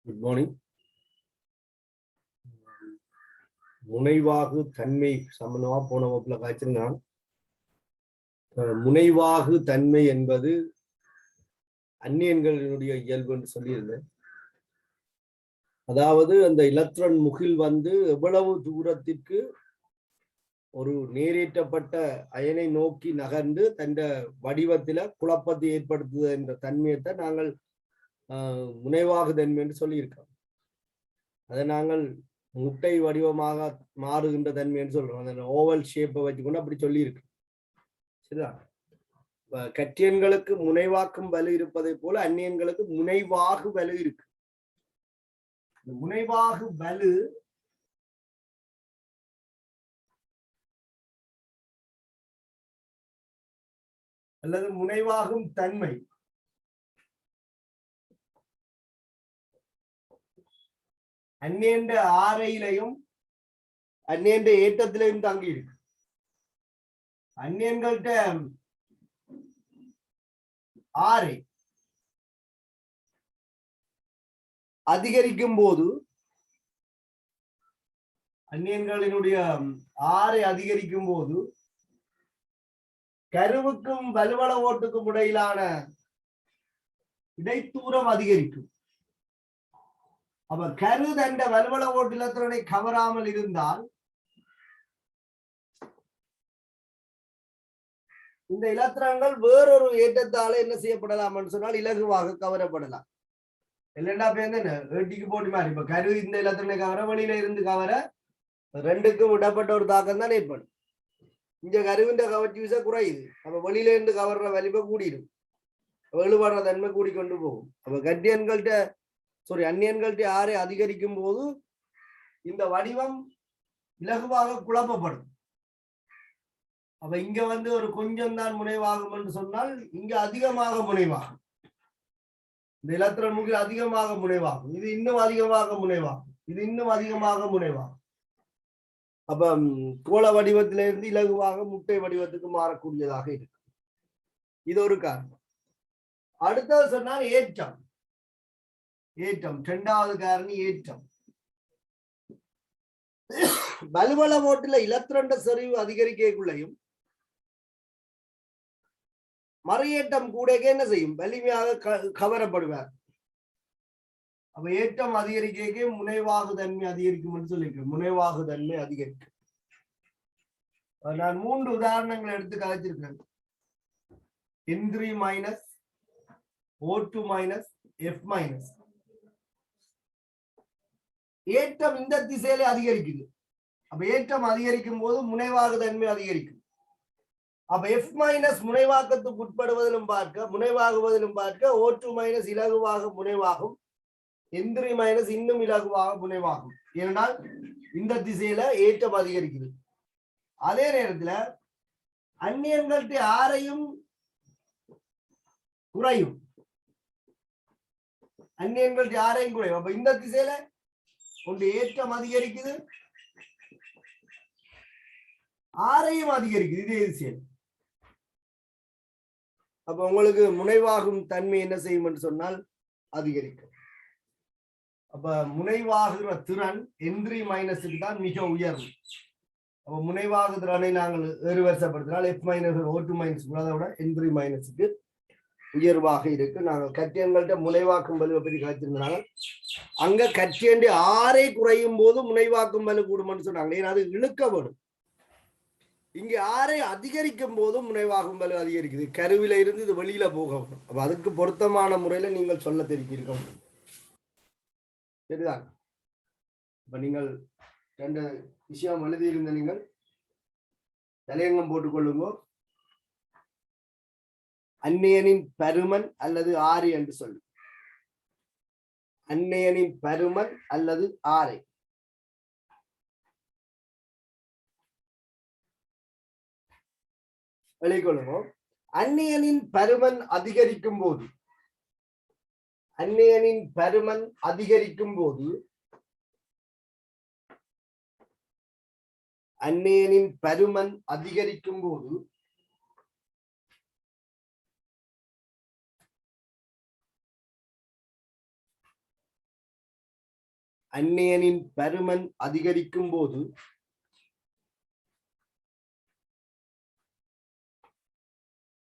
Good morning. முனைவாகு தன்மை சம்பந்தமா போன வகுப்புல காய்ச்சிருந்தான். முனைவாகு தன்மை என்பது அந்நியன்களினுடைய இயல்பு என்று சொல்லியிருந்தேன். அதாவது அந்த எலக்ட்ரான் முகில் எவ்வளவு தூரத்திற்கு ஒரு நேரேற்றப்பட்ட அயனை நோக்கி நகர்ந்து தன் வடிவத்தில குழப்பத்தை ஏற்படுத்துவது என்ற தன்மையத்தை நாங்கள் முனைவாகு தன்மை என்று சொல்லியிருக்கோம். அதை நாங்கள் முட்டை வடிவமாக மாறுகின்ற தன்மை என்று சொல்றோம். அந்த ஓவல் ஷேப்பை வச்சுக்கொண்டு அப்படி சொல்லியிருக்கு. சரிதான். கற்றியன்களுக்கு முனைவாக்கும் வலு இருப்பதை போல அந்நியன்களுக்கு முனைவாகு வலு இருக்கு. முனைவாகு வலு அல்லது முனைவாகும் தன்மை அந்நியன்ற ஆரையிலையும் அந்நியன்ற ஏற்றத்திலையும் தங்கி இருக்கு. அந்நியன்கள்ட்ட ஆரை அதிகரிக்கும் போது அந்நியன்களினுடைய ஆரை அதிகரிக்கும் போது கருவுக்கும் வலுவள ஓட்டுக்கும் இடையிலான இடைத்தூரம் அதிகரிக்கும். அப்ப கரு தண்ட வலுவள ஓட்டு இலத்திரனை கவராமல் இருந்தால் இந்த இலத்திரங்கள் வேறொரு ஏற்றத்தால என்ன செய்யப்படலாம் சொன்னால் இலகுவாக கவரப்படலாம். இல்லைன்னா ஏட்டிக்கு போட்டி மாதிரி இப்ப கரு இந்த இலத்திரனை கவர வெளியில இருந்து கவர ரெண்டுக்கும் விடப்பட்ட ஒரு தாக்கம் தான் ஏற்படும். இந்த கருவின் கவர்ச்சி விசை குறையுது. அப்ப வெளியில இருந்து கவர்ற வலிமை கூடிடும், வேறுபடுற தன்மை கூடிக்கொண்டு போகும். அப்ப அந்நியன்கள்ட்ட ஆரை அதிகரிக்கும் போது இந்த வடிவம் இலகுவாக குழப்பப்படும். அப்ப இங்க ஒரு கொஞ்சம் தான் முனைவாகும் என்று சொன்னால் இங்க அதிகமாக முனைவாகும். இந்த இலத்திரன் முகில் அதிகமாக முனைவாகும், இது இன்னும் அதிகமாக முனைவாகும், இது இன்னும் அதிகமாக முனைவாகும். அப்ப கோள வடிவத்திலிருந்து இலகுவாக முட்டை வடிவத்துக்கு மாறக்கூடியதாக இருக்கு. இது ஒரு காரணம். அடுத்தது சொன்னால் ஏற்றம். இரண்டாவது காரணி ஏற்றம். வலுவள ஓட்டுல இலத்திரண்ட செறிவு அதிகரிக்கக்குள்ளையும் மறையேற்றம் கூட என்ன செய்யும், வலிமையாக கவரப்படுவார். அப்ப ஏற்றம் அதிகரிக்க முனைவாகு தன்மை அதிகரிக்கும் என்று சொல்லியிருக்கேன். முனைவாகு தன்மை அதிகரிக்கும். நான் 3 உதாரணங்களை எடுத்து கதைச்சிருக்கேன். N3 minus, O2 minus, F minus. ஏற்றம் இந்த திசையில அதிகரிக்குது. அப்ப ஏற்றம் அதிகரிக்கும் போது முனைவாகு தன்மை அதிகரிக்கும். அப்ப எஃப் மைனஸ் முனைவாக்கத்துக்கு உட்படுவதிலும் முனைவாகுவதிலும் O2 மைனஸ் இலகுவாக முனைவாகும், N3 மைனஸ் இன்னும் இலகுவாக முனைவாகும். ஏனென்றால் இந்த திசையில ஏற்றம் அதிகரிக்குது. அதே நேரத்துல அந்நியன்கள்ட்ட ஆரையும் குறையும். அந்நியன்கள்ட்ட ஆரையும் குறையும். அப்ப இந்த திசையில ஒன்று ஏற்றம் அதிகரிக்குது, ஆரையும் அதிகரிக்குது. இதே திசையில். அப்ப உங்களுக்கு முனைவாகும் தன்மை என்ன செய்யும் என்று சொன்னால் அதிகரிக்கும். அப்ப முனைவாகுற திறன் N3 மைனஸுக்கு தான் மிக உயர்வு. அப்ப முனைவாகு திறனை நாங்கள் ஏறுவரிசைப்படுத்தினால் F மைனஸ் O2 மைனஸ் விட N3 மைனஸுக்கு உயர்வாக இருக்கு. நாங்கள் கட்டியன்கள்ட்ட முனைவாக்கும் வலுவை பற்றி காய்ச்சிருந்தாங்க. அங்க கட்டியண்டி ஆரை குறையும் போது முனைவாக்கும் வலு கூடும்னு சொன்னாங்க. ஏன்னா அது இழுக்க வரும். இங்க ஆரை அதிகரிக்கும் போதும் முனைவாகும் வலு அதிகரிக்குது. கருவில இருந்து இது வெளியில போக வரும். அப்ப அதுக்கு பொருத்தமான முறையில நீங்கள் சொல்ல தெரிவிக்கிறீர்கள். சரிதான். இப்ப நீங்கள் 2 விஷயம் எழுதியிருந்த நீங்கள் தலையங்கம் போட்டுக்கொள்ளுங்க. அந்நியனின் பருமன் அல்லது ஆரை என்று சொல்லு. அந்நியனின் பருமன் அல்லது ஆரை. வெளிக்கொள்ளுவோம். அந்நியனின் பருமன் அதிகரிக்கும் போது அந்நியனின் பருமன் அதிகரிக்கும் போது அந்நியனின் பருமன் அதிகரிக்கும் போது அந்நியனின் பருமன் அதிகரிக்கும் போது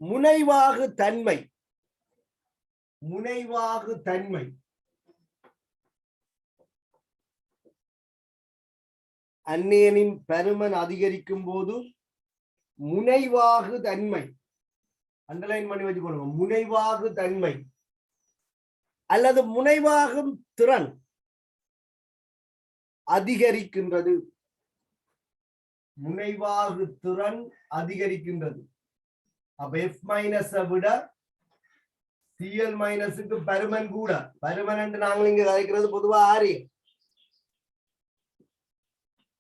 முனைவாகு தன்மை அந்நியனின் பருமன் அதிகரிக்கும் போது முனைவாகு தன்மை அண்டர்லைன் பண்ணி வச்சுக்கொள்ளுங்க. முனைவாகு தன்மை அல்லது முனைவாகும் திறன் அதிகரிக்கின்றது. முனைவாகு திறன் அதிகரிக்கின்றது. அப்ப எஃப் மைனஸ் விட சிஎல் மைனஸுக்கு பருமன் கூட. பருமன் என்று நாங்கள் இங்க கதைக்கிறது பொதுவா ஆரியம்.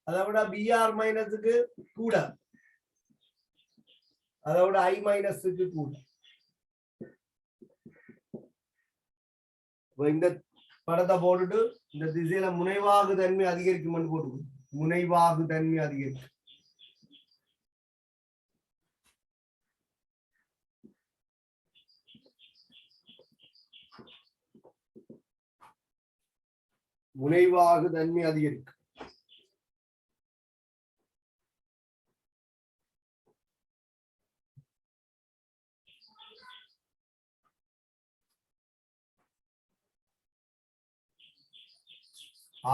அதை விட பிஆர் மைனஸுக்கு கூட, அதை விட ஐ மைனஸுக்கு கூட. இந்த படத்தை போட்டுட்டு இந்த திசையில முனைவாகு தன்மை அதிகரிக்கும் போட்டு முனைவாகு தன்மை அதிகரிக்கும். முனைவாகு தன்மை அதிகரிக்கும்.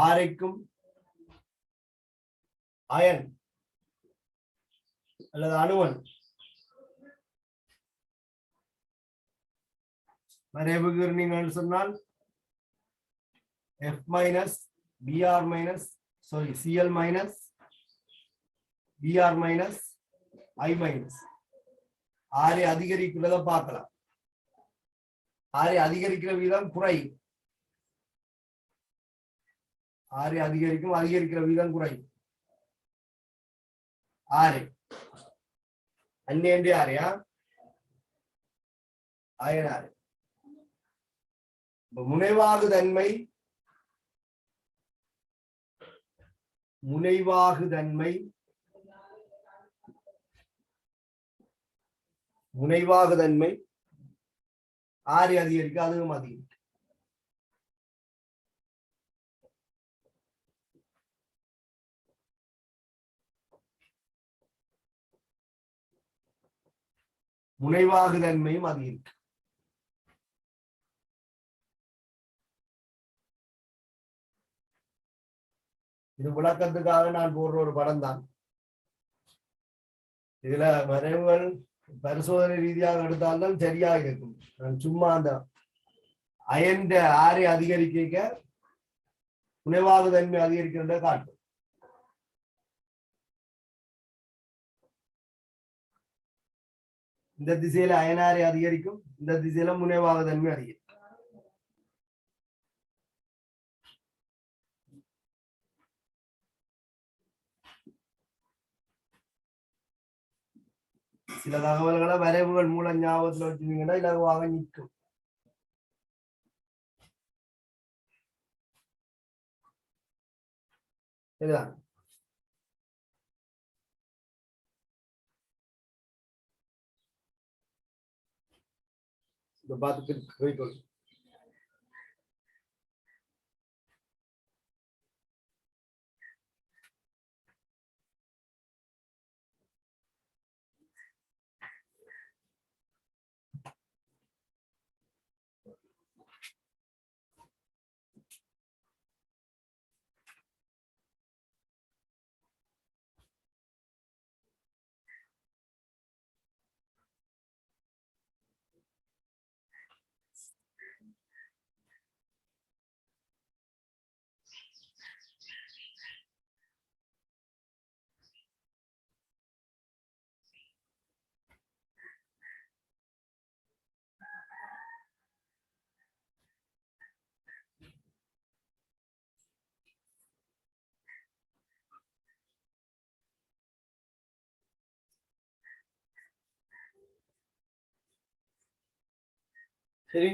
ஆரைக்கும் அயன் அல்லது அணுவன் வரைவுக்கு நீங்கள் சொன்னால் F minus BR minus CL minus BR minus I minus ஆரை அதிகரிக்கிறத பார்க்கலாம். ஆரை அதிகரிக்கிற வீதம் குறையும். ஆரை அதிகரிக்கிற வீதம் குறையும். ஆரை அந்நியண்டி ஆரையா அயன் ஆரை. முனைவாகு தன்மை ஆரை அதிகரிக்க அதுவும் அதிகரிக்கும். முனைவாகு தன்மையும் அதிகரிக்கும். இது விளக்கத்துக்காக நான் போடுற ஒரு படம் தான். இதுல வரைவுகள் பரிசோதனை ரீதியாக எடுத்தால்தான் சரியாக இருக்கும். நான் சும்மா அந்த அயன்ற ஆரை அதிகரிக்க முனைவாகு தன்மை அதிகரிக்கின்ற காட்டும். இந்த திசையில அயனாரை அதிகரிக்கும், இந்த திசையில முனைவாகு தன்மை அதிகரிக்கும். சில தகவல்களை வரைவுகள் மூலம் ஞாபகத்தில் வச்சுருந்தீங்கன்னா இலகுவாக நிற்கும். சரிதான். இந்த பார்த்துட்டு போய்க்கொள்ளும். சரி,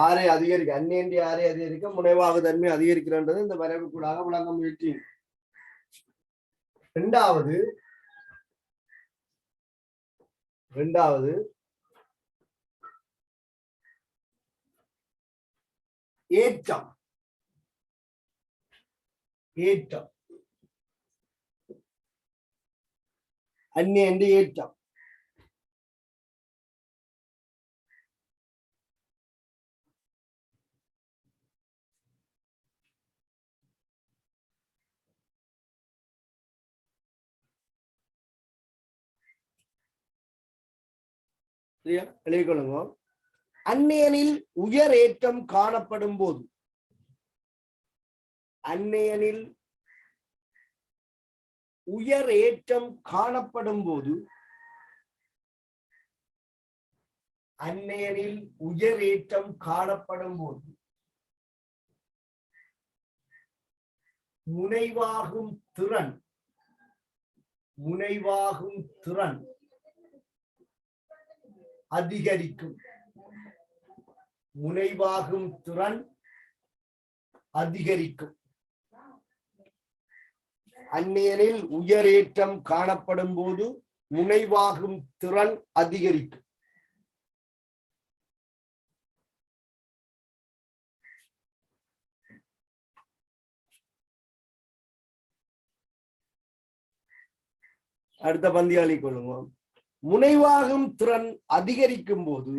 ஆரை அதிகரிக்க அந்நியண்டி ஆரை அதிகரிக்க முனைவாகு தன்மை அதிகரிக்கிறது இந்த வரைவுக்கூடாக விளங்க முயற்சி. இரண்டாவது இரண்டாவது ஏற்றம். ஏற்றம் அந்நியண்டு ஏற்றம். எழுதிக்கொள்ளுங்க. அந்நியனில் உயர் ஏற்றம் காணப்படும் போது, அந்நியனில் உயர் ஏற்றம் காணப்படும் போது, அந்நியனில் உயர் ஏற்றம் காணப்படும் போது முனைவாகும் திறன், முனைவாகும் திறன் அதிகரிக்கும். முனைவாகும் திறன் அதிகரிக்கும். அந்நியனில் உயரேற்றம் காணப்படும் போது முனைவாகும் திறன் அதிகரிக்கும். அடுத்த பந்தியாளி கொள்ளுங்க. முனைவாகும் திறன் அதிகரிக்கும் போது,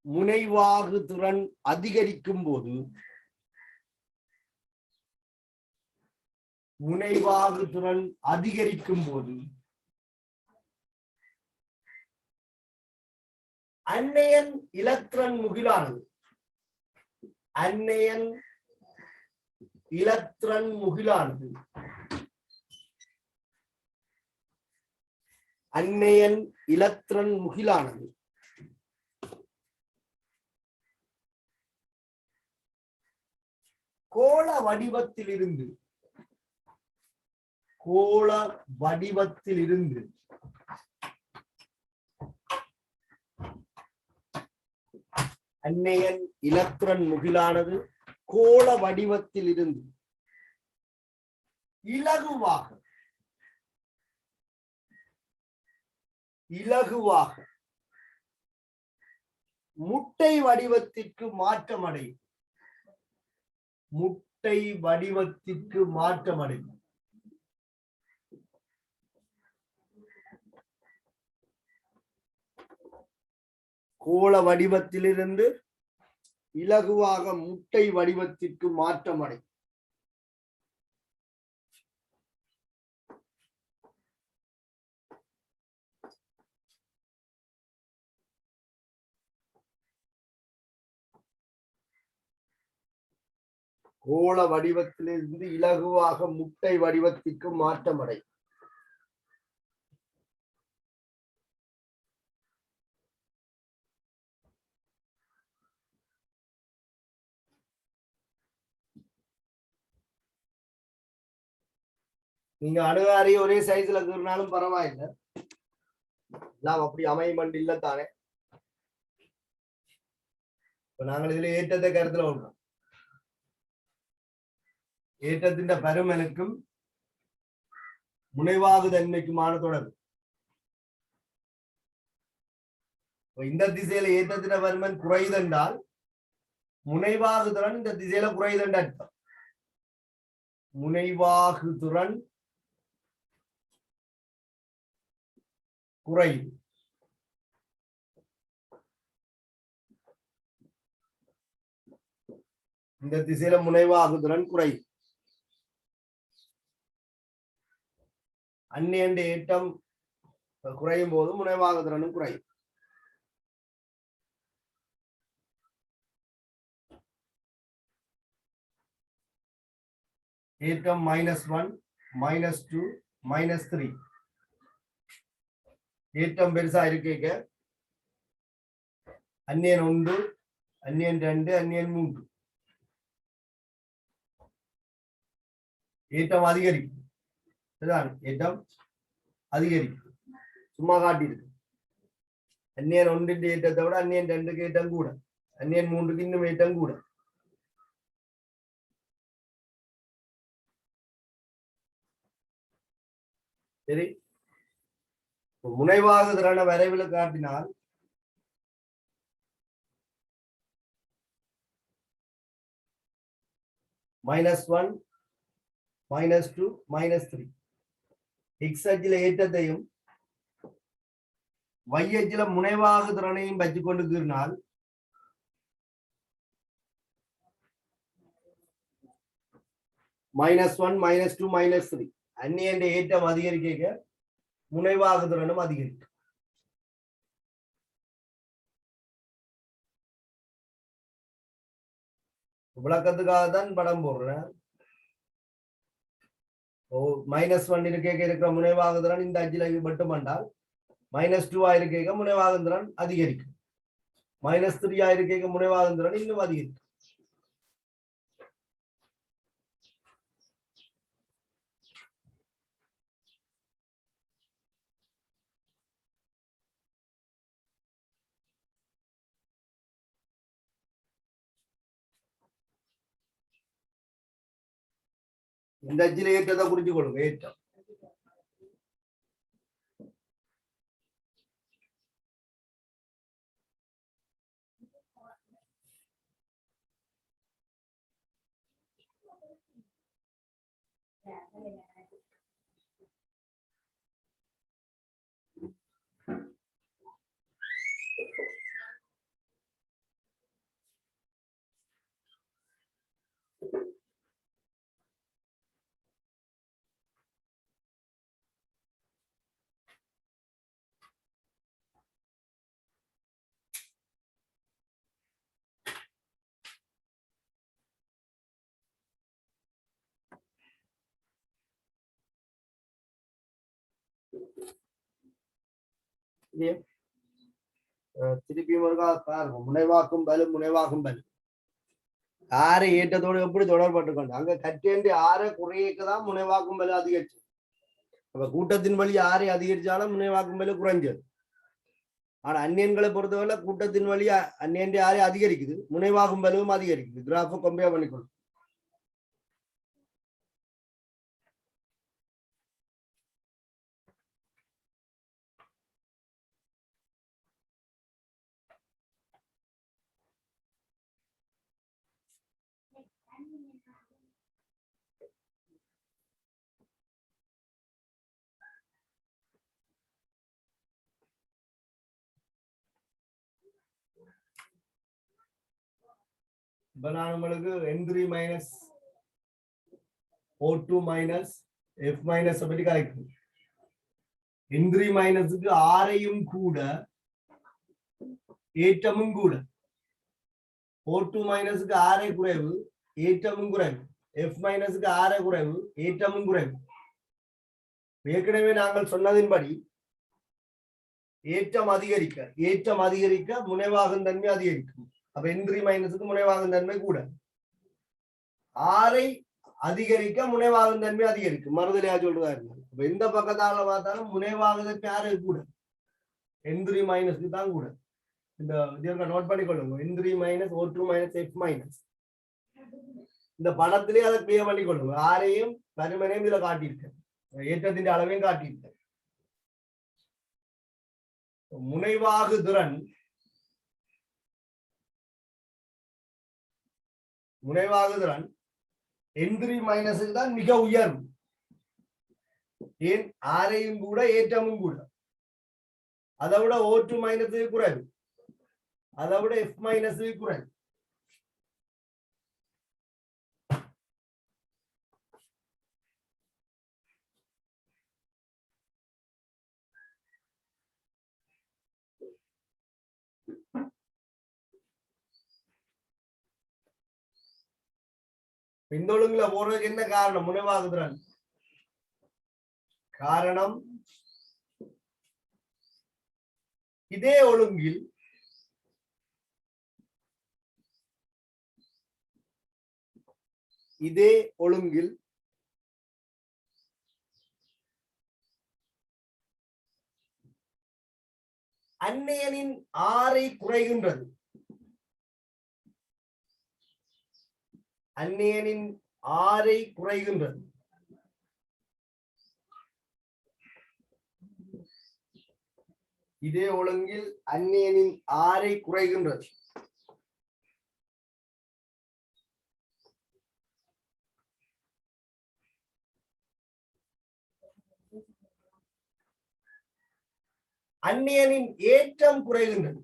முனைவாகு திறன் அதிகரிக்கும் போது, முனைவாகு திறன் அதிகரிக்கும் போது அந்நியன் இலத்திரன் முகிலானது, அந்நியன் இலத்திரன் முகிலானது, அந்நியன் இலத்திரன் முகிலானது கோள வடிவத்திலிருந்து, கோள வடிவத்திலிருந்து அந்நியன் இலத்திரன் முகிலானது கோள வடிவத்தில் இருந்து இலகுவாக, இலகுவாக முட்டை வடிவத்திற்கு மாற்றமடையும். முட்டை வடிவத்திற்கு மாற்றமடையும். கோள வடிவத்திலிருந்து இலகுவாக முட்டை வடிவத்திற்கு மாற்றமடையும். கோள வடிவத்திலிருந்து இலகுவாக முட்டை வடிவத்திற்கு மாற்றமடையும். நீங்க அணுகாரி ஒரே சைஸ்ல இருக்கிறனாலும் பரவாயில்லை, எல்லாம் அப்படி அமைமண்டு இல்ல தானே. இப்ப நாங்கள் இதுல ஏற்றத்தை கருத்துல கொள்றோம். ஏற்றத்தின் பருமனுக்கும் முனைவாகு தன்மைக்குமான தொடர்பு. இந்த திசையில ஏற்றத்தின் பருமன் குறைதென்றால் முனைவாகுதிறன் இந்த திசையில குறைதென்ற அர்த்தம். முனைவாகுதிறன் குறையுது. இந்த திசையில முனைவாகுதிறன் குறையுது. அந்நியண்ட ஏற்றம் குறையும் போது முனைவாகுதிறனும் குறையும். ஏற்றம் -1, -2, -3. ஏற்றம் பெருசா இருக்க அந்நியன் 1, அந்நியன் 2, அந்நியன் 3 ஏற்றம் அதிகரிக்கும். ஏற்றம் அதிகரிக்கும். சும்மா காட்டியிருக்கு. அந்நியன் 1 ஏற்றத்தை விட அந்நியன் 2 ஏற்றம் கூட, அந்நியன் 3 இன்னும் ஏற்றம் கூட. சரி, முனைவாகு திறனை வரைவில் காட்டினால் -1 -2 -3 எக்ஸ் அச்சில ஏற்றத்தையும் y அச்சில முனைவாகு திறனையும் வச்சுக் கொண்டு கீறினால் -1 -2 -3 அந்நியன்ற ஏற்றம் அதிகரிக்க முனைவாகு திறனும் அதிகரிக்கும். விளக்கத்துக்காக தான் படம் போடுறேன். -1 இருக்கிற முனைவாகு திறன் இந்த அச்சில மட்டும் பண்ணால் -2 இருக்க முனைவாகு திறன் அதிகரிக்கும். -3 இருக்க முனைவாகு திறன் இன்னும் அதிகரிக்கும். இந்த அச்சில ஏற்றத்தை குறிச்சு கொள்ளுங்க. ஏற்றம் திருப்பி பாருங்க. முனைவாக்கும் பலு முனைவாகும் பலு ஆறு ஏற்றத்தோடு எப்படி தொடர்பட்டு கொண்டு அங்க கட்டேண்டு ஆறு குறையக்கதான் முனைவாக்கும் பலு அதிகரிச்சு. அப்ப கூட்டத்தின் வழி ஆறை அதிகரிச்சாலும் முனைவாக்கும் பலு குறைஞ்சது. ஆனா அந்நியன்களை பொறுத்தவரை கூட்டத்தின் வழி அந்நியன் ஆறை அதிகரிக்குது, முனைவாகும் பலுவும் அதிகரிக்குது. கிராஃபை கம்பேர் பண்ணிக்கொள்ளும். இப்ப நான் உங்களுக்கு N3 minus O2 minus F minus பற்றி கலைக்கணும். N3 மைனஸுக்கு ஆரையும் கூட ஏற்றமும் கூட. O2 மைனஸுக்கு ஆரை குறைவு ஏற்றமும் குறைவு. F மைனஸுக்கு ஆரை குறைவு ஏற்றமும் குறைவு. ஏற்கனவே நாங்கள் சொன்னதின்படி ஏற்றம் அதிகரிக்க முனைவாகும் தன்மை அதிகரிக்கும். அப்ப N3 மைனஸுக்கு முனைவாகும் தன்மை கூட. ஆரை அதிகரிக்க முனைவாகும் தன்மை அதிகரிக்கும். மறுதலையா சொல்றதா இருந்தாலும் அப்ப எந்த பக்கத்தால பார்த்தாலும் முனைவாகுதற்கு ஆரை கூட. N3 மைனஸ்க்கு தான் கூட. இந்த நோட் பண்ணிக்கொள்ளுங்க. N3 minus O2 minus F minus இந்த படத்திலே அதை கிளியர் பண்ணிக்கொள்ளுங்க. ஆரையும் பருமனையும் இதுல காட்டியிருக்கேன், ஏற்றத்தின் அளவையும் காட்டியிருக்கேன். முனைவாகு திறன் N3 மைனஸுக்கு தான் மிக உயர்வு. ஏன் ஆரையும் கூட ஏற்றமும் கூட. அதை விட O2 மைனஸுக்கு குறைவு, அதை விட F மைனஸுக்கு குறைவு. இந்த ஒழுங்குல போறதுக்கு என்ன காரணம்? முனைவாகுதிறன் காரணம். இதே ஒழுங்கில் அந்நியனின் ஆரை குறைகின்றது. அந்நியனின் ஆரை குறைகின்றது. இதே ஒழுங்கில் அந்நியனின் ஆரை குறைகின்றது. அந்நியனின் ஏற்றம் குறைகின்றது.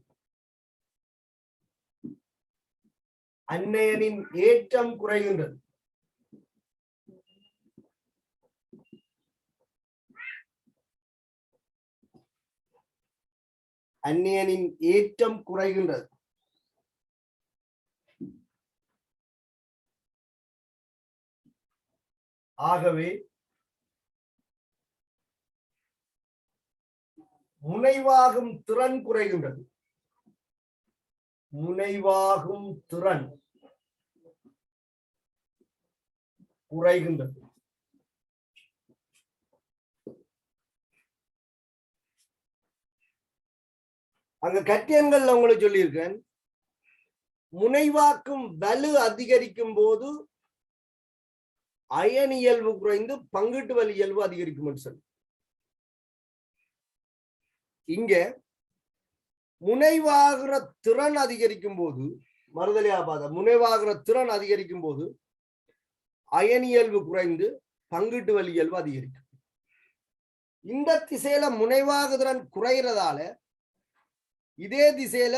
அந்நியனின் ஏற்றம் குறைகின்றது. அந்நியனின் ஏற்றம் குறைகின்றது. ஆகவே முனைவாகும் திறன் குறைகின்றது. முனைவாகும் திறன் குறைகின்றது. அங்க கட்டியங்கள்ல உங்களுக்கு சொல்லியிருக்கேன், முனைவாக்கும் வலு அதிகரிக்கும் போது அயன் இயல்பு குறைந்து பங்கீட்டு வலு இயல்பு அதிகரிக்கும் சொல்லி. இங்க முனைவாகிற திறன் அதிகரிக்கும் போது, மறுதலியா பாத முனைவாகிற திறன் அதிகரிக்கும் போது அயன் இயல்பு குறைந்து பங்கீட்டு வலு இயல்பு அதிகரிக்கும். இந்த திசையில முனைவாகுதிறன் குறைகிறதால இதே திசையில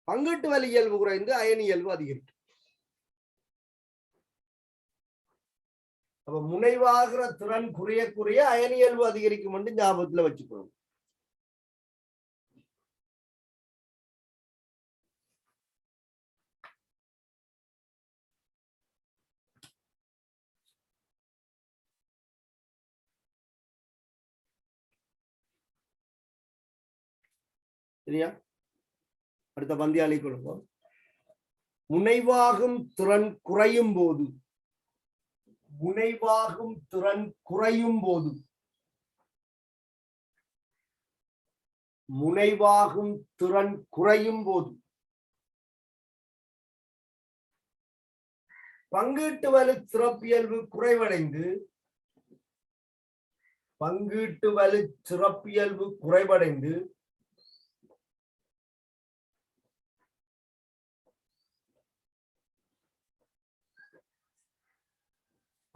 பங்கீட்டு வலு இயல்பு குறைந்து அயன் இயல்பு அதிகரிக்கும். அப்ப முனைவாகிற திறன் குறைய குறைய அயன் இயல்பு அதிகரிக்கும் என்று ஞாபகத்துல வச்சுக்கணும். சரியா? அடுத்த பந்தியாளி கொடுப்போம். முனைவாகும் திறன் குறையும் போது, முனைவாகும் திறன் குறையும் போது, முனைவாகும் திறன் குறையும் போது பங்கீட்டு வலு சிறப்பியல்பு குறைவடைந்து, பங்கீட்டு வலு சிறப்பியல்பு குறைவடைந்து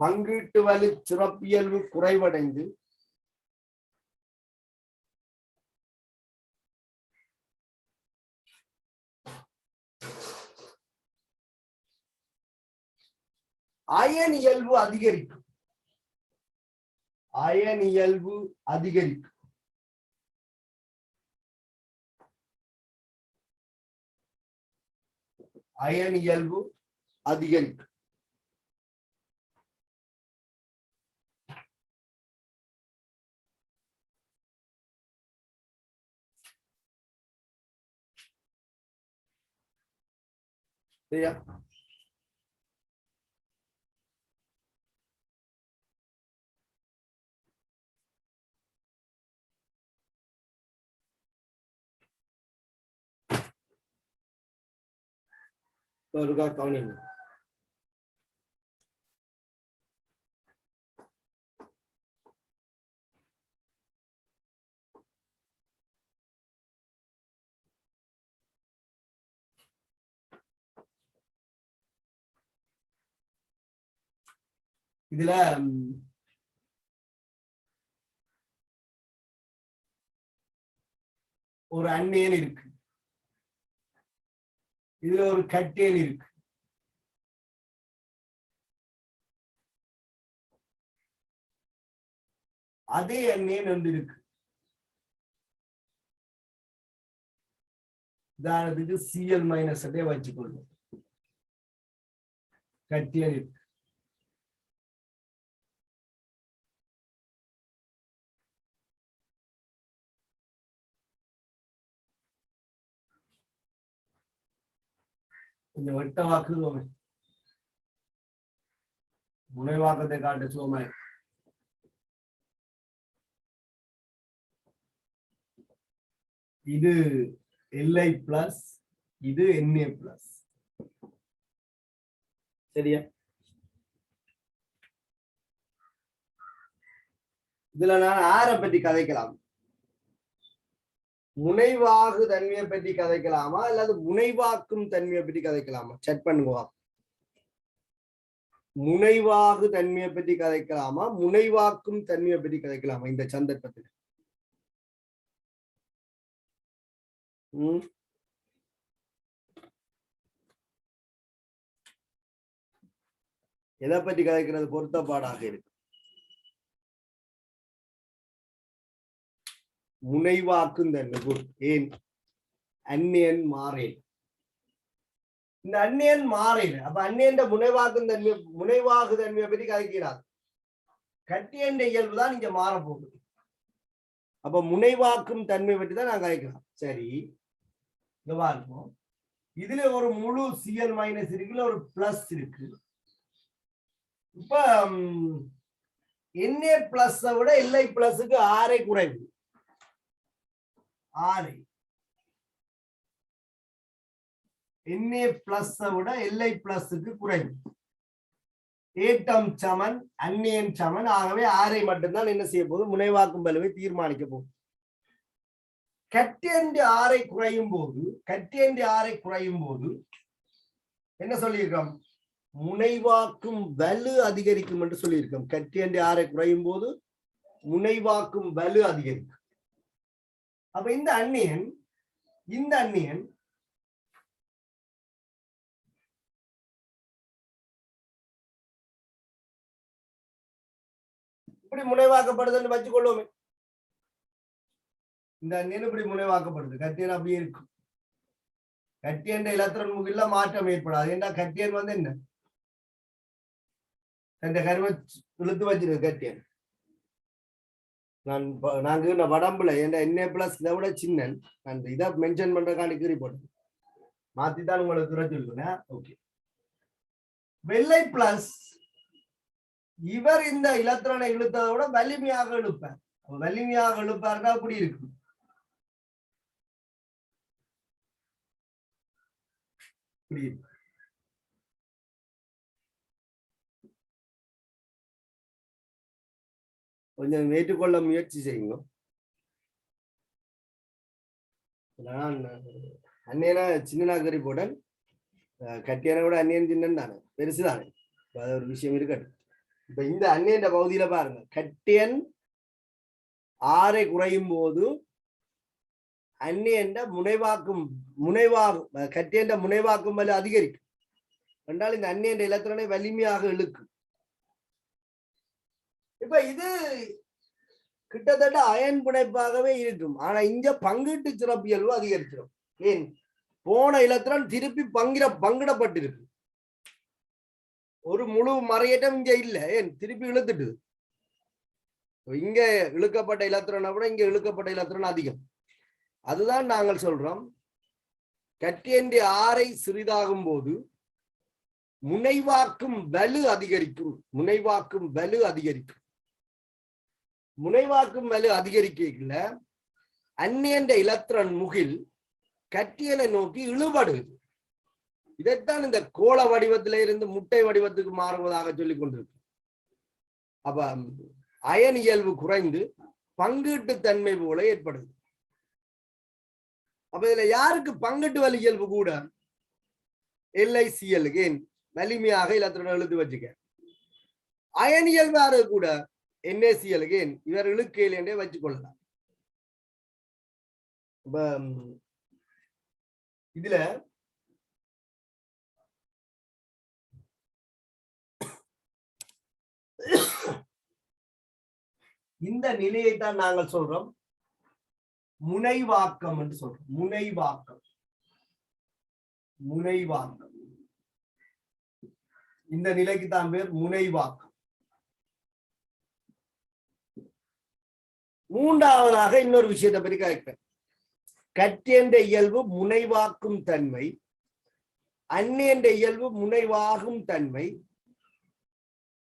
பங்கீட்டு வலு சிறப்பியல்பு குறைவடைந்து அயன் இயல்பு அதிகரிக்கும். அயன் இயல்பு அதிகரிக்கும். அயன் இயல்பு அதிகரிக்கும். சரியா? கவனிங்க. இதுல ஒரு அந்நியன் இருக்கு, இதுல ஒரு கட்டியன் இருக்கு. அதே அந்நியன் ஒன்று இருக்கு. உதாரணத்துக்கு சிஎல் மைனஸ் வச்சுக்கொள்ளும். கட்டியன் இருக்கு. கொஞ்சம் வட்ட வாக்குவோமே, முனைவாக்கத்தை காட்ட சுவமே. இது எல்ஐ பிளஸ், இது என்ஏ பிளஸ். சரியா? இதுல நான் ஆரை பற்றி கதைக்கலாம். முனைவாகு தன்மையை பற்றி கதைக்கலாமா அல்லது முனைவாக்கும் தன்மையை பற்றி கதைக்கலாமா? செக் பண்ணுவோம். முனைவாகு தன்மையை பற்றி கதைக்கலாமா முனைவாக்கும் தன்மையை பற்றி கதைக்கலாமா இந்த சந்தர்ப்பத்தில்? எதை பற்றி கதைக்கிறது பொருத்தப்பாடாக இருக்கு? முனைவாக்கும் தன்மை. ஏன் அந்நியன் மாறேன். இந்த அந்நியன் மாறேன். அப்ப அந்நியன் முனைவாக்கும் தன்மை முனைவாகு தன்மையை பற்றி கதைக்கிறார். கட்டியண்ட இயல்பு தான் இங்க மாறப்போகுது. அப்ப முனைவாக்கும் தன்மை பற்றி தான் நான் கதைக்கலாம். சரி, இங்க பார்ப்போம். இதுல ஒரு முழு சிஎல் மைனஸ் இருக்குல்ல, ஒரு பிளஸ் இருக்கு. இப்ப NA பிளஸ் விட LI பிளஸுக்கு 6 குறைவு. 6 NA பிளஸ் விட LI பிளஸுக்கு குறைவு. ஏட்டம் சமன் அந்நியன் சமன். ஆகவே 6 மட்டும்தான் என்ன செய்ய போது முனைவாக்கும் பலுவை தீர்மானிக்க போகுது. கட்டியண்டு 6 குறையும் போது என்ன சொல்லியிருக்கோம்? முனைவாக்கும் வலு அதிகரிக்கும் என்று சொல்லியிருக்கோம். கட்டியண்டு 6 குறையும் போது முனைவாக்கும் வலு அதிகரிக்கும். அப்ப இந்த அந்நியன் இப்படி முனைவாக்கப்படுதுன்னு வச்சுக்கொள்ளுவோமே. இந்த அந்நியன் இப்படி முனைவாக்கப்படுது. கட்டியன் அப்படியே இருக்கும். கட்டியண்ட இலத்திரன் முகில மாற்றம் ஏற்படாது. ஏன்னா கட்டியன் என்ன அந்த கருவை இழுத்து வச்சிருக்கு கட்டியன். நாங்க வடம்புல NA பிளஸ் இதை விட சின்ன அந்த இதை மென்ஷன் பண்றதுக்கான கீறி போட்டு மாத்தித்தான் உங்களுக்கு துறை சொல்லுவேன். ஓகே, வெள்ளை பிளஸ் இவர் இந்த இலத்திரனை இழுத்ததை விட வலிமையாக இழுப்பார். வலிமையாக இழுப்பார்னா அப்படி இருக்கு. கொஞ்சம் ஏற்றுக்கொள்ள முயற்சி செய்யுங்க. அந்நியனா சின்ன கறி போடன் கட்டியான கூட அந்நியன் சின்னன் தானே, பெருசுதானே. அது ஒரு விஷயம் இருக்கட்டும். இப்ப இந்த அந்நியன் பகுதியில பாருங்க, கட்டியன் 6 குறையும் போது அந்நியன் கட்டியன் முனைவாக்கும் வலு அதிகரிக்கும் என்றால் இந்த அந்நியன் இலத்திரனை வலிமையாக இழுக்கும். இப்ப இது கிட்டத்தட்ட அயன் பிணைப்பாகவே இருக்கும். ஆனா இங்க பங்கீட்டு சிறப்பியல்பு அதிகரிச்சிடும். ஏன்? போன இலத்திரன் திருப்பி பங்கிடப்பட்டிருக்கு. ஒரு முழு மறையேற்றம் இங்க இல்ல. ஏன்? திருப்பி இழுத்துட்டு இங்க இழுக்கப்பட்ட இலத்திரனை விட இங்க இழுக்கப்பட்ட இலத்திரன் அதிகம். அதுதான் நாங்கள் சொல்றோம், கட்டியண்டி 6 சிறிதாகும் போது முனைவாக்கும் வலு அதிகரிக்கும். முனைவாக்கும் வலு அதிகரிக்கல அந்நியண்ட இலத்திரன் முகில் கட்டியலை நோக்கி இழுபடுது. இதைத்தான் இந்த கோள வடிவத்தில இருந்து முட்டை வடிவத்துக்கு மாறுவதாக சொல்லிக் கொண்டிருக்கு. அப்ப அயன் இயல்பு குறைந்து பங்கீட்டு தன்மை போல ஏற்படுது. அப்ப இதுல யாருக்கு பங்கீட்டு வலு இயல்பு கூட? LICL ஏன் வலிமையாக இலத்திரன் எழுத்து வச்சுக்க. அயன் இயல்பு யாரு கூட? NaCl ஏன் இவர் இழுக்கையில் என்றே வச்சுக்கொள்ளலாம். இதுல இந்த நிலையைத்தான் நாங்கள் சொல்றோம் முனைவாக்கம் என்று சொல்றோம். முனைவாக்கம் இந்த நிலைக்கு தான் பேர் முனைவாக்கம். மூன்றாவதாக இன்னொரு விஷயத்தை பற்றி கேட்கிறேன். கட்டியண்ட இயல்பு முனைவாக்கும் தன்மை, அந்நியண்ட இயல்பு முனைவாகும் தன்மை.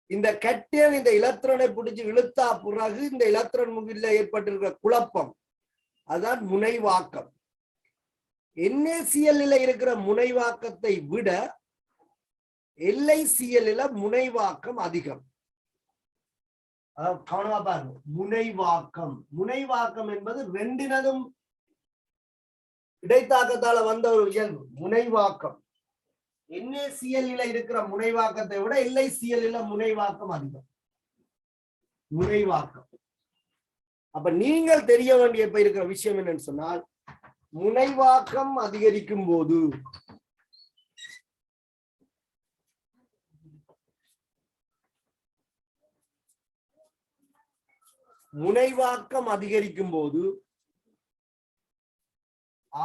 இந்த கட்டியன் இந்த இலத்திரனை பிடிச்சு இழுத்தா பிறகு இந்த இலத்திரன் முகில ஏற்பட்டிருக்கிற குழப்பம், அதுதான் முனைவாக்கம். NaCl இருக்கிற முனைவாக்கத்தை விட LICl முனைவாக்கம் அதிகம். கவனமா பாருங்க, முனைவாக்கம் என்பது ரெண்டினதும் இடைத்தாக்கத்தால வந்த ஒரு இயல்பு முனைவாக்கம். NaCl இருக்கிற முனைவாக்கத்தை விட LiCl முனைவாக்கம் அதிகம். முனைவாக்கம். அப்ப நீங்கள் தெரிய வேண்டிய இப்ப இருக்கிற விஷயம் என்னன்னு சொன்னால், முனைவாக்கம் அதிகரிக்கும் போது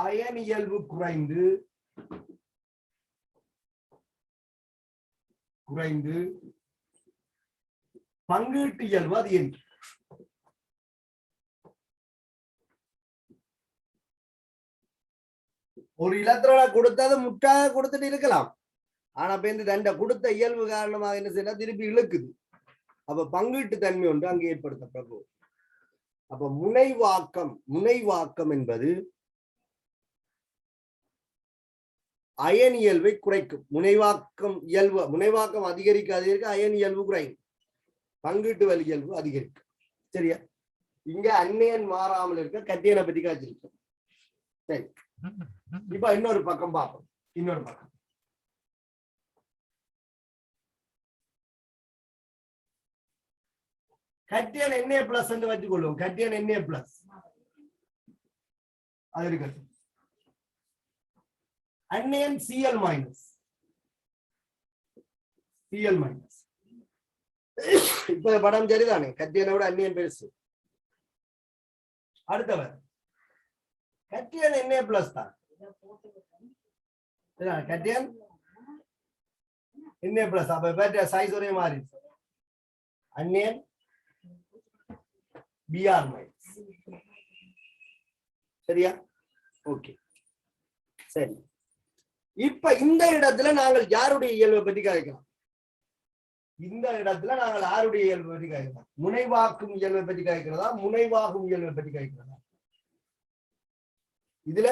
அயன் இயல்பு குறைந்து பங்கீட்டு இயல்பு அதிகரிக்கும். ஒரு இலத்திரனை கொடுத்தது முட்டாக கொடுத்துட்டு இருக்கலாம். ஆனா இப்ப இந்த தண்டை கொடுத்த இயல்பு காரணமாக என்ன செய்யலாம், திருப்பி இழுக்குது. அப்ப பங்கீட்டு தன்மை ஒன்று அங்கே ஏற்படுத்தப்படும். அப்ப முனைவாக்கம் என்பது அயன் இயல்பை குறைக்கும். முனைவாக்கம் அதிகரிக்க அயன் இயல்பு குறையும், பங்கீட்டு வலி இயல்பு அதிகரிக்கும். சரியா? இங்க அந்நியன் மாறாமல் இருக்க கட்டியனை பற்றி காய்ச்சிருக்கோம். சரி, இப்ப இன்னொரு பக்கம் பார்ப்போம். இன்னொரு பக்கம் கட்டியன் Na+ என்று வச்சுக் கொள்வோம். கட்டியன் Na+ அது இருக்கட்டும். அந்நியன் Cl-. இப்ப படம் சரிதானே? கட்டியனோட அந்நியன் பெருசு. அடுத்தவர் கட்டியன் Na+ தான். கட்டியன் Na+. அப்ப சைஸ் ஒரே மாதிரி. அந்நியன் Br-. சரியா? ஓகே, சரி. இப்ப இந்த இடத்துல நாங்கள் யாருடைய இயல்பை பற்றி கேட்கலாம்? இந்த இடத்துல நாங்கள் யாருடைய இயல்பை பற்றி கேட்கலாம்? முனைவாக்கும் இயல்பை பற்றி கேட்கிறதா, முனைவாகும் இயல்பை பற்றி கேட்கிறதா? இதுல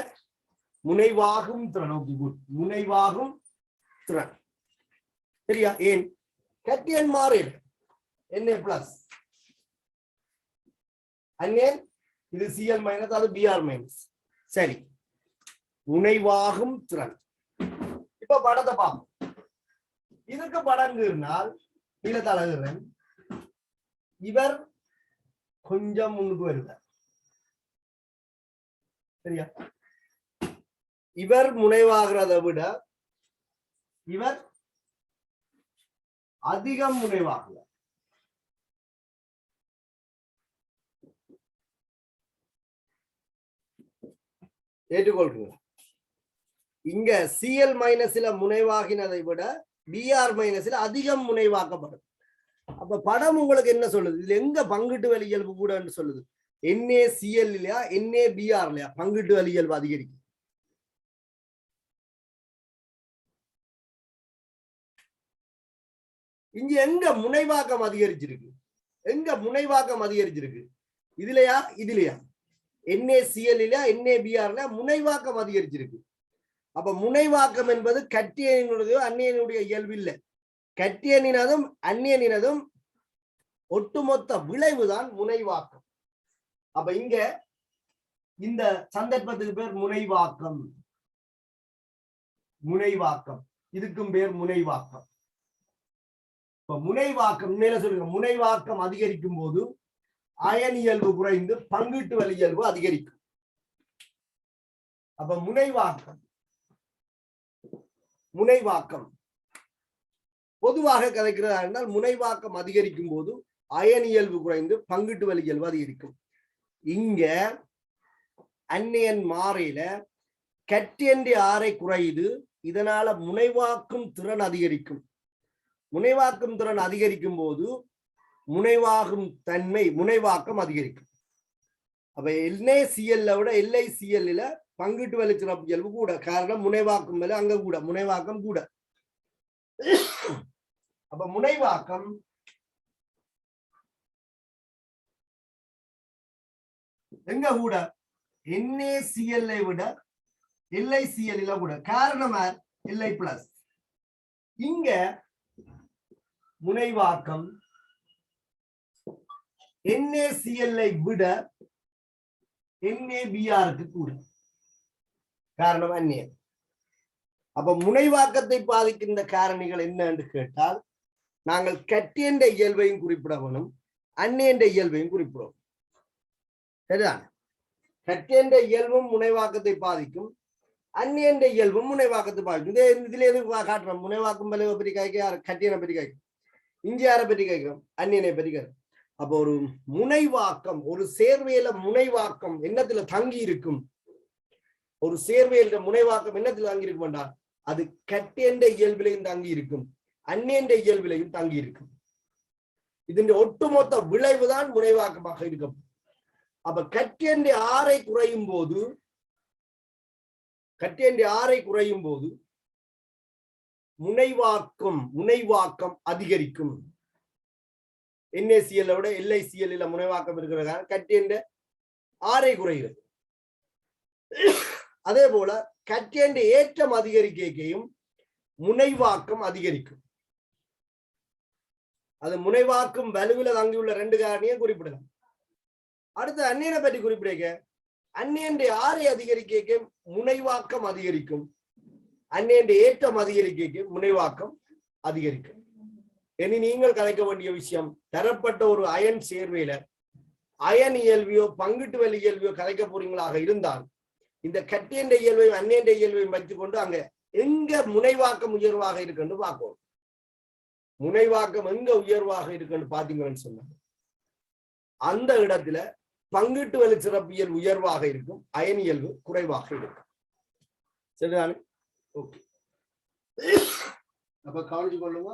முனைவாகும் திறன். முனைவாகும் திறன். சரியா? ஏன் கட்டியன் மாறில் Na+, அந்நியன் இது Cl-, அது Br-. சரி, முனைவாகும் திறன். இப்ப படத்தை பார்ப்போம். இதுக்கு படங்குனால் நீலத்தழகுறன் இவர் கொஞ்சம் முன்னுக்கு வருவார். சரியா? இவர் முனைவாகிறதை விட இவர் அதிகம் முனைவாகுவார். ஏற்றுக்கொள்கிறீங்க? இங்க Cl- முனைவாகினதை விட Br- அதிகம் முனைவாக்கப்படும். அப்ப படம் உங்களுக்கு என்ன சொல்லுது? இதுல எங்க பங்கீட்டு வலி இயல்பு கூடன்னு சொல்லுது? NaCl இல்லையா NaBr இல்லையா பங்கீட்டு வலி இயல்பு அதிகரிக்கும். இங்க எங்க முனைவாக்கம் அதிகரிச்சிருக்கு? இதுலயா இதுலயா? NaCl இல்லையா NaBr முனைவாக்கம் அதிகரிச்சிருக்கு. அப்ப முனைவாக்கம் என்பது கட்டியனுடைய அந்நியனுடைய இயல்பு இல்லை. கட்டியனினதும் அந்நியனினதும் ஒட்டுமொத்த விளைவுதான் முனைவாக்கம். அப்ப இங்க இந்த சந்தர்ப்பத்துக்கு பேர் முனைவாக்கம். இதுக்கும் பேர் முனைவாக்கம். இப்ப முனைவாக்கம் மேல சொல்லுங்க. முனைவாக்கம் அதிகரிக்கும் போது அயன் இயல்பு குறைந்து பங்கீட்டு வலி இயல்பு அதிகரிக்கும். அப்ப முனைவாக்கம் பொதுவாக கதைக்கிறதா இருந்தால் முனைவாக்கம் அதிகரிக்கும் போது அயன் இயல்பு குறைந்து பங்கீட்டு வலி இயல்பு அதிகரிக்கும். இங்க அந்நியன் மாறையில கட்டியன் ஆரை குறையுது. இதனால முனைவாக்கும் திறன் அதிகரிக்கும். முனைவாக்கும் திறன் அதிகரிக்கும் போது முனைவாகும் தன்மை முனைவாக்கம் அதிகரிக்கும். அப்ப NaCl விட LiCl பங்கீட்டு வலி சிறப்பு இயல்பு கூட. காரணம் முனைவாக்கம் மேல அங்க கூட முனைவாக்கம் கூட. அப்ப முனைவாக்கம் எங்க கூட? NaCl விட LiCl கூட. காரணம் Li+. இங்க முனைவாக்கம் NaCl விட NaBr கூட. காரணம் அந்நியன். அப்ப முனைவாக்கத்தை பாதிக்கின்ற காரணிகள் என்ன என்று கேட்டால் நாங்கள் கட்டியன்ற இயல்பையும் குறிப்பிட வேணும், அந்நியன்ற இயல்பையும் குறிப்பிடுவோம். சரிதான்? கட்டியன்ற இயல்பும் முனைவாக்கத்தை பாதிக்கும், அந்நியன்ற இயல்பும் முனைவாக்கத்தை பாதிக்கும். இதுல எது காட்டுறோம்? முனைவாக்கும் விளைவை பற்றி கேட்க, கட்டியனை பற்றி கேட்கும், இஞ்சி யாரை பற்றி கேட்கிறோம்? அந்நியனை பற்றி கேட்கும். அப்போ ஒரு முனைவாக்கம், ஒரு சேர்வையில முனைவாக்கம் என்னத்துல தங்கி இருக்கும்? ஒரு சேர்வையில முனைவாக்கம் என்னத்துல தங்கி இருக்கும் என்றால் அது கட்டியன்ற இயல்பிலையும் தங்கி இருக்கும், அந்நியன்ற இயல்பிலையும் தங்கி இருக்கும். இதன் ஒட்டுமொத்த விளைவுதான் முனைவாக்கமாக இருக்கும். அப்ப கட்டியன்ற ஆரை குறையும் போது முனைவாக்கம் அதிகரிக்கும். NaCl விட LiCl முனைவாக்கம் இருக்கிற கட்டியன்ற ஆரை குறைகிறது. அதே போல கட்டியன்ற ஏற்றம் அதிகரிக்கையும் முனைவாக்கம் அதிகரிக்கும். அது முனைவாக்கும் வலுவில தங்கியுள்ள 2 காரணியை குறிப்பிடலாம். அடுத்து அந்நியனை பற்றி குறிப்பிட, அந்நியன்ற ஆரை அதிகரிக்க முனைவாக்கம் அதிகரிக்கும், அந்நியன்ற ஏற்றம் அதிகரிக்க முனைவாக்கம் அதிகரிக்கும். இனி நீங்கள் கலைக்க வேண்டிய விஷயம், தரப்பட்ட ஒரு அயன் சேர்வையில அயன் இயல்வியோ பங்கிட்டு வலி இயல்வியோ கலைக்க போறீங்களாக இருந்தால் இந்த கட்டியன்ற இயல்பையும் அந்நியன்ற இயல்பையும் வைத்துக் கொண்டு அங்க எங்க முனைவாக்கம் உயர்வாக இருக்குன்னு பார்க்கணும். முனைவாக்கம் எங்க உயர்வாக இருக்குன்னு பாத்தீங்கன்னு சொன்னா அந்த இடத்துல பங்கிட்டு வலி சிறப்பியல் உயர்வாக இருக்கும், அயன் இயல்பு குறைவாக இருக்கும். சரிதானே? ஓகே, அப்ப கவனிச்சு கொள்ளுங்க.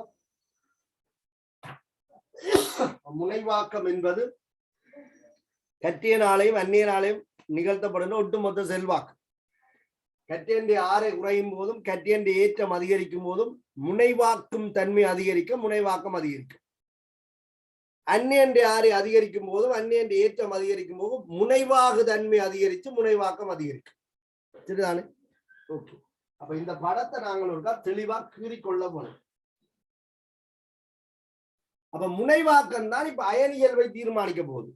முனைவாக்கம் என்பது கட்டியனாலையும் அந்நியனாலையும் நிகழ்த்தப்படுகிற ஒட்டுமொத்த செல்வாக்கு. கட்டியன்ற ஆரை குறையும் போதும் கட்டியன்ற ஏற்றம் அதிகரிக்கும் போதும் முனைவாக்கும் தன்மை அதிகரிக்க முனைவாக்கம் அதிகரிக்கும். அந்நியன்ற ஆரை அதிகரிக்கும் போதும் அந்நியன்ற ஏற்றம் அதிகரிக்கும் போதும் முனைவாகு தன்மை அதிகரித்து முனைவாக்கம் அதிகரிக்கும். சரிதானே? ஓகே, அப்ப இந்த படத்தை நாங்கள் ஒருக்கா தெளிவா கீறிக்கொள்ள போனோம். அப்ப முனைவாக்கம் தான் இப்ப அயன் இயல்பை தீர்மானிக்க போகுது.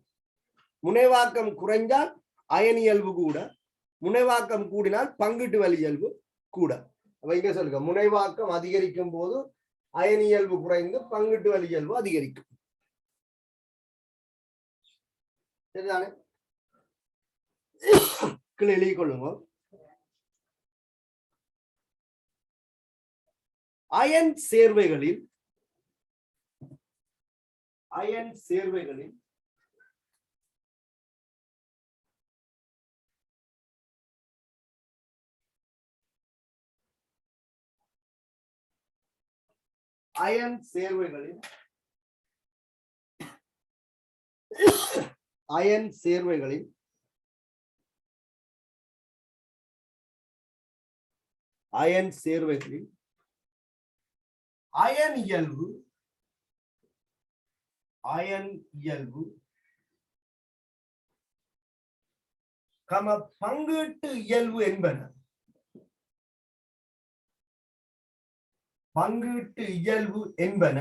முனைவாக்கம் குறைஞ்சால் அயன் இயல்பு கூட, முனைவாக்கம் கூடினால் பங்கிட்டு வலி இயல்பு கூட. அப்ப இங்க சொல்லுங்க, முனைவாக்கம் அதிகரிக்கும் போது அயன் இயல்பு குறைந்து பங்கிட்டு வலி இயல்பு அதிகரிக்கும். சரிதானே? எழுதி கொள்ளுங்க. அயன் சேர்வைகளில் அயன் சேர்வைகளில் அயன் இயல்பு பங்கீட்டு இயல்பு என்பன